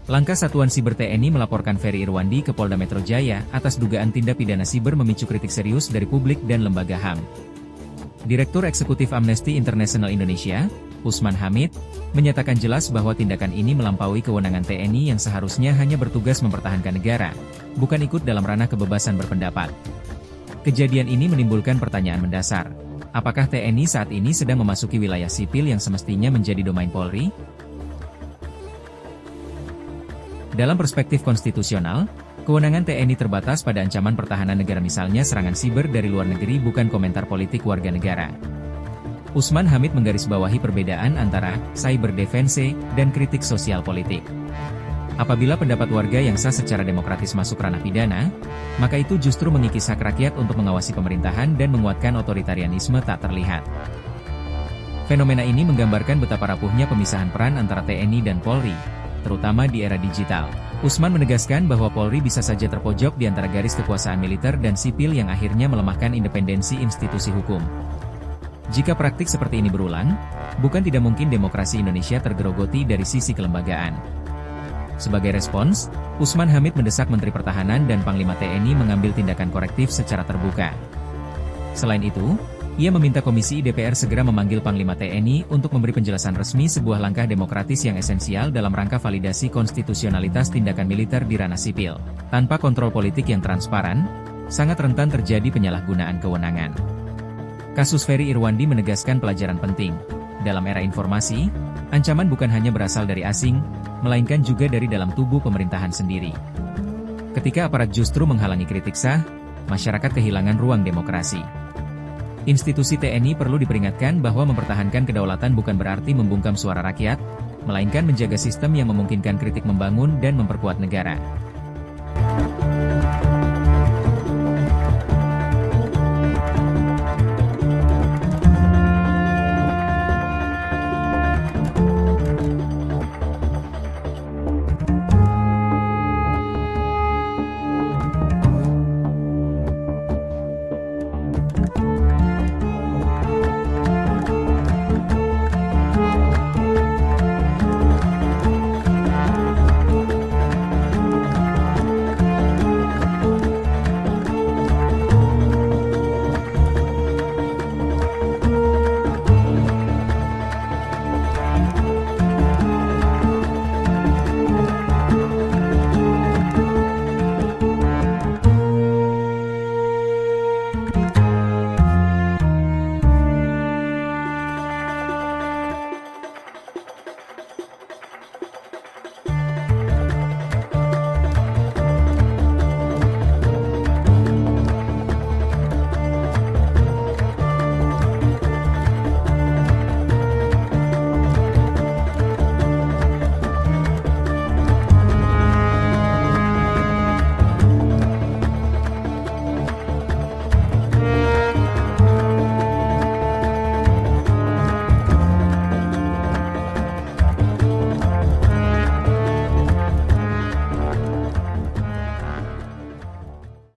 Langkah Satuan Siber TNI melaporkan Ferry Irwandi ke Polda Metro Jaya atas dugaan tindak pidana siber memicu kritik serius dari publik dan lembaga HAM. Direktur Eksekutif Amnesty International Indonesia, Usman Hamid, menyatakan jelas bahwa tindakan ini melampaui kewenangan TNI yang seharusnya hanya bertugas mempertahankan negara, bukan ikut dalam ranah kebebasan berpendapat. Kejadian ini menimbulkan pertanyaan mendasar. Apakah TNI saat ini sedang memasuki wilayah sipil yang semestinya menjadi domain Polri? Dalam perspektif konstitusional, kewenangan TNI terbatas pada ancaman pertahanan negara, misalnya serangan siber dari luar negeri, bukan komentar politik warga negara. Usman Hamid menggarisbawahi perbedaan antara cyber defense dan kritik sosial politik. Apabila pendapat warga yang sah secara demokratis masuk ranah pidana, maka itu justru mengikis hak rakyat untuk mengawasi pemerintahan dan menguatkan otoritarianisme tak terlihat. Fenomena ini menggambarkan betapa rapuhnya pemisahan peran antara TNI dan Polri, terutama di era digital. Usman menegaskan bahwa Polri bisa saja terpojok di antara garis kekuasaan militer dan sipil yang akhirnya melemahkan independensi institusi hukum. Jika praktik seperti ini berulang, bukan tidak mungkin demokrasi Indonesia tergerogoti dari sisi kelembagaan. Sebagai respons, Usman Hamid mendesak Menteri Pertahanan dan Panglima TNI mengambil tindakan korektif secara terbuka. Selain itu, ia meminta Komisi DPR segera memanggil Panglima TNI untuk memberi penjelasan resmi sebuah langkah demokratis yang esensial dalam rangka validasi konstitusionalitas tindakan militer di ranah sipil. Tanpa kontrol politik yang transparan, sangat rentan terjadi penyalahgunaan kewenangan. Kasus Ferry Irwandi menegaskan pelajaran penting. Dalam era informasi, ancaman bukan hanya berasal dari asing, melainkan juga dari dalam tubuh pemerintahan sendiri. Ketika aparat justru menghalangi kritik sah, masyarakat kehilangan ruang demokrasi. Institusi TNI perlu diperingatkan bahwa mempertahankan kedaulatan bukan berarti membungkam suara rakyat, melainkan menjaga sistem yang memungkinkan kritik membangun dan memperkuat negara.